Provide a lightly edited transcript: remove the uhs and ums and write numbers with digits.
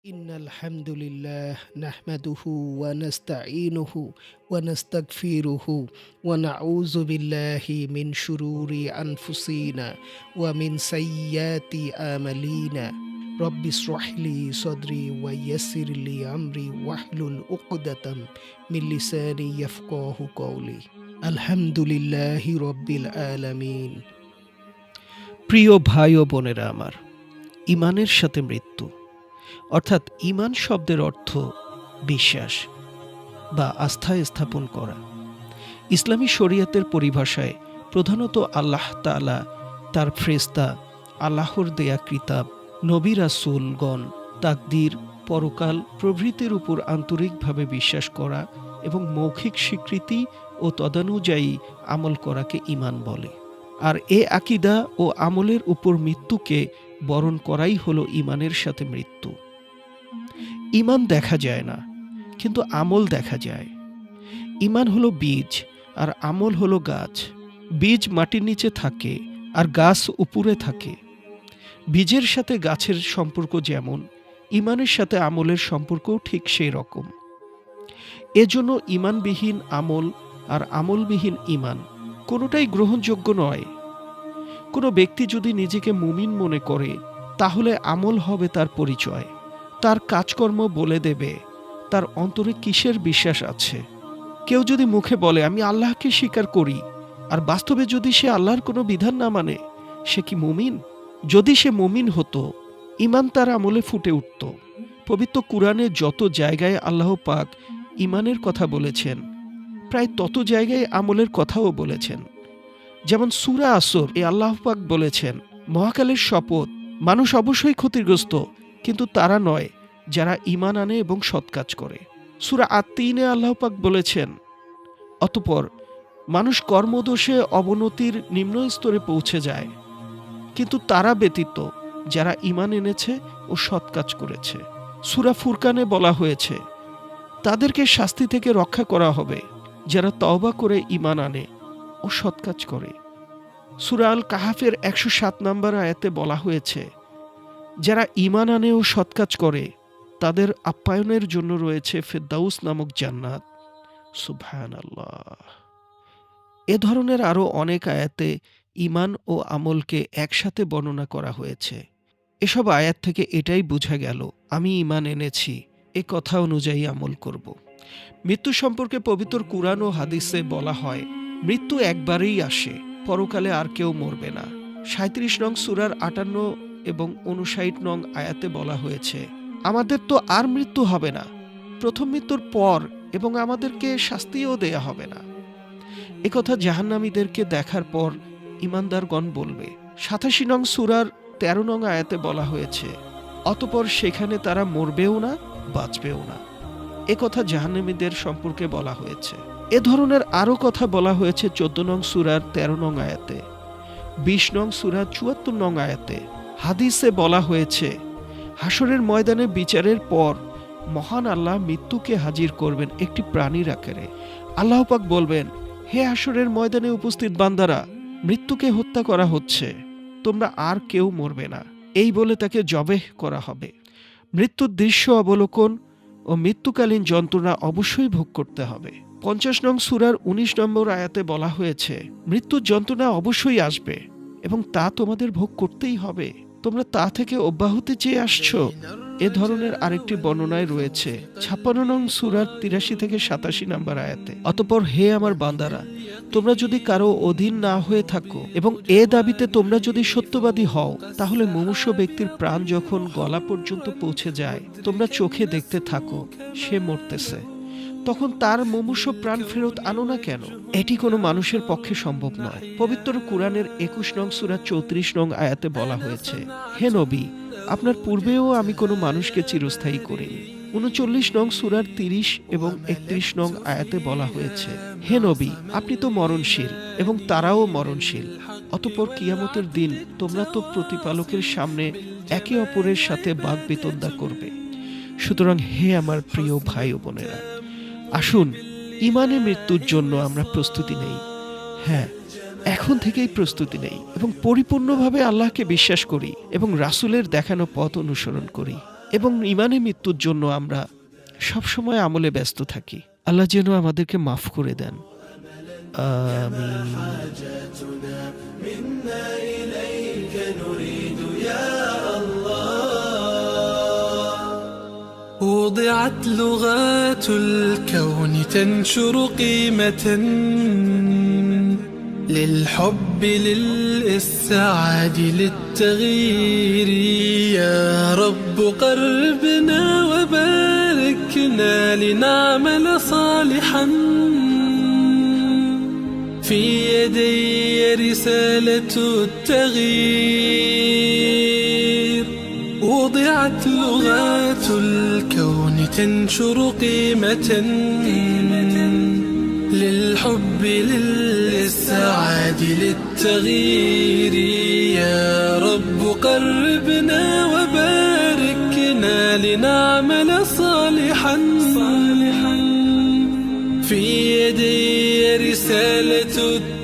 إن الحمد لله نحمده ونستعينه ونستغفره ونعوذ بالله من شرور أنفسنا ومن سيئات أعمالنا رب اشرح لي صدري ويسر لي أمري واحلل عقدة من لساني يفقه قولي الحمد لله رب العالمين। প্রিয় ভাই ও বোনেরা আমার, ইমানের সাথে মৃত্যু অর্থাৎ ইমান শব্দের অর্থ বিশ্বাস বা আস্থায় স্থাপন করা। ইসলামী শরিয়তের পরিভাষায় প্রধানত আল্লাহ তাআলা, তার ফেরেশতা, আল্লাহর দেয়া কিতাব, নবী রাসূলগণ, তাকদীর, পরকাল প্রভৃতির উপর আন্তরিকভাবে বিশ্বাস করা এবং মৌখিক স্বীকৃতি ও তদানুযায়ী আমল করাকে ঈমান বলে। আর এ আকীদা ও আমলের উপর মৃত্যুকে বরণ করাই হলো ঈমানের সাথে মৃত্যু। ঈমান দেখা যায় না, কিন্তু আমল দেখা যায়। ঈমান হলো বীজ আর আমল হলো গাছ। বীজ মাটির নিচে থাকে আর গাছ উপরে থাকে। বীজের সাথে গাছের সম্পর্ক যেমন, ঈমানের সাথে আমলের সম্পর্কও ঠিক সেই রকম। এজন্য ঈমানবিহীন আমল আর আমলবিহীন ঈমান কোনোটাই গ্রহণযোগ্য নয়। কোনো ব্যক্তি যদি নিজেকে মুমিন মনে করে, তাহলে আমল হবে তার পরিচয়। তার কাজকর্ম বলে দেবে তার অন্তরে কিসের বিশ্বাস আছে। কেউ যদি মুখে বলে আমি আল্লাহকে স্বীকার করি, আর বাস্তবে যদি সে আল্লাহর কোনো বিধান না মানে, সে কি মুমিন? যদি সে মুমিন হতো, ঈমান তার আমলে ফুটে উঠত। পবিত্র কুরআনে যত জায়গায় আল্লাহ পাক ঈমানের কথা বলেছেন, প্রায় তত জায়গায় আমলের কথাও বলেছেন। যেমন সূরা আসর এ আল্লাহ পাক বলেছেন, মহাকালের শপথ, মানুষ অবশ্যই ক্ষতিগ্রস্ত, কিন্তু তারা নয় যারা ঈমান আনে এবং সৎ কাজ করে। সূরা আত-তিনে আল্লাহ পাক বলেছেন, অতঃপর মানুষ কর্মদোষে অবনতির নিম্ন স্তরে পৌঁছে যায়, কিন্তু তারা ব্যতীত যারা ঈমান এনেছে ও সৎ কাজ করেছে। সূরা ফুরকানে বলা হয়েছে, তাদেরকে শাস্তি থেকে রক্ষা করা হবে যারা তওবা করে ঈমান আনে ও সৎ কাজ করে। সূরা আল কাহাফের ১০৭ নম্বর আয়াতে বলা হয়েছে, যারা ঈমান আনে ও সৎ কাজ করে তাদের আপ্যায়নের জন্য রয়েছে ফেরদাউস নামক জান্নাত। সুবহানাল্লাহ। এ ধরনের আরও অনেক আয়াতে ঈমান ও আমলকে একসাথে বর্ণনা করা হয়েছে। এসব আয়াত থেকে এটাই বোঝা গেল, আমি ঈমান এনেছি, এ কথা অনুযায়ী আমল করব। মৃত্যু সম্পর্কে পবিত্র কুরআন ও হাদিসে বলা হয়, মৃত্যু একবারেই আসে, পরকালে আর কেউ মরবে না। ৩৭ নং সূরার ৫৮ এবং ৫৯ নং আয়াতে বলা হয়েছে, আমাদের তো আর মৃত্যু হবে না, প্রথম মৃত্যুর পর, এবং আমাদেরকে শাস্তিও দেয়া হবে না। একথা জাহান্নামীদেরকে দেখার পর ঈমানদারগণ বলবে। ৮৭ নং সূরার ১৩ নং আয়াতে বলা হয়েছে, অতঃপর সেখানে তারা মরবেও না, বাঁচবেও না। একথা জাহান্নামীদের সম্পর্কে বলা হয়েছে। এ ধরনের আরও কথা বলা হয়েছে ১৪ নং সূরার ১৩ নং আয়াতে, ২০ নং সূরার ৭৪ নং আয়াতে। হাদিসে বলা হয়েছে, হাসরের ময়দানে বিচারের পর মহান আল্লাহ মৃত্যুকে হাজির করবেন একটি প্রাণীর আকারে। আল্লাহ পাক বলবেন, হে হাসরের ময়দানে উপস্থিত বান্দারা, মৃত্যুকে হত্যা করা হচ্ছে, তোমরা আর কেউ মরবে না। এই বলে তাকে জবেহ করা হবে। মৃত্যুর দৃশ্য অবলোকন ও মৃত্যুকালীন যন্ত্রণা অবশ্যই ভোগ করতে হবে। ৫০ নং সূরার ১৯ নম্বর আয়াতে বলা হয়েছে, মৃত্যুর যন্ত্রণা অবশ্যই আসবে এবং তা তোমাদের ভোগ করতেই হবে, তোমরা তা থেকে অব্যাহতি চেয়ে আসছো। এ ধরনের আরেকটি বর্ণনায় রয়েছে ৫৬ নং সূরার ৮৩ থেকে ৮৭ নম্বর আয়াতে, অতঃপর হে আমার বান্দারা, তোমরা যদি কারো অধীন না হয়ে থাকো এবং এ দাবিতে তোমরা যদি সত্যবাদী হও, তাহলে মুমূর্ষ ব্যক্তির প্রাণ যখন গলা পর্যন্ত পৌঁছে যায়, তোমরা চোখে দেখতে থাকো সে মরতেছে, তখন তার মুমূর্ষ প্রাণ ফেরত আনো না কেন? এটি কোনো মানুষের পক্ষে সম্ভব নয়। পবিত্র কুরআনের ২১ নং সূরা ৩৪ নং আয়াতে বলা হয়েছে, হে নবী, আপনার পূর্বেও আমি কোনো মানুষকে চিরস্থায়ী করিনি। ৩৯ নং সূরার ৩০ এবং ৩১ নং আয়াতে বলা হয়েছে, হে নবী, আপনি তো মরণশীল এবং তারাও মরণশীল। অতঃপর কিয়ামতের দিন তোমরা তো প্রতিপালকের সামনে একে অপরের সাথে বাকবিতণ্ডা করবে। সুতরাং হে আমার প্রিয় ভাই ও বোনেরা, আসুন ঈমানে মৃত্যুর জন্য আমরা প্রস্তুতি নেই। হ্যাঁ, এখন থেকেই প্রস্তুতি নেই এবং পরিপূর্ণভাবে আল্লাহকে বিশ্বাস করি এবং রাসূলের দেখানো পথ অনুসরণ করি। এবং ইমানে মৃত্যুর জন্য আমরা সবসময় আমলে ব্যস্ত থাকি। আল্লাহ যেন আমাদেরকে মাফ করে দেন। وضعت لغات الكون تنشر قيمة للحب للإسعاد للتغيير. يا رب قربنا وباركنا لنعمل صالحا في يدي رسالة التغيير. وضعت لغات الكون تنشر قيمة للحب للإسعاد للتغيير. يا رب قربنا وباركنا لنعمل صالحا في يدي رسالة التغيير.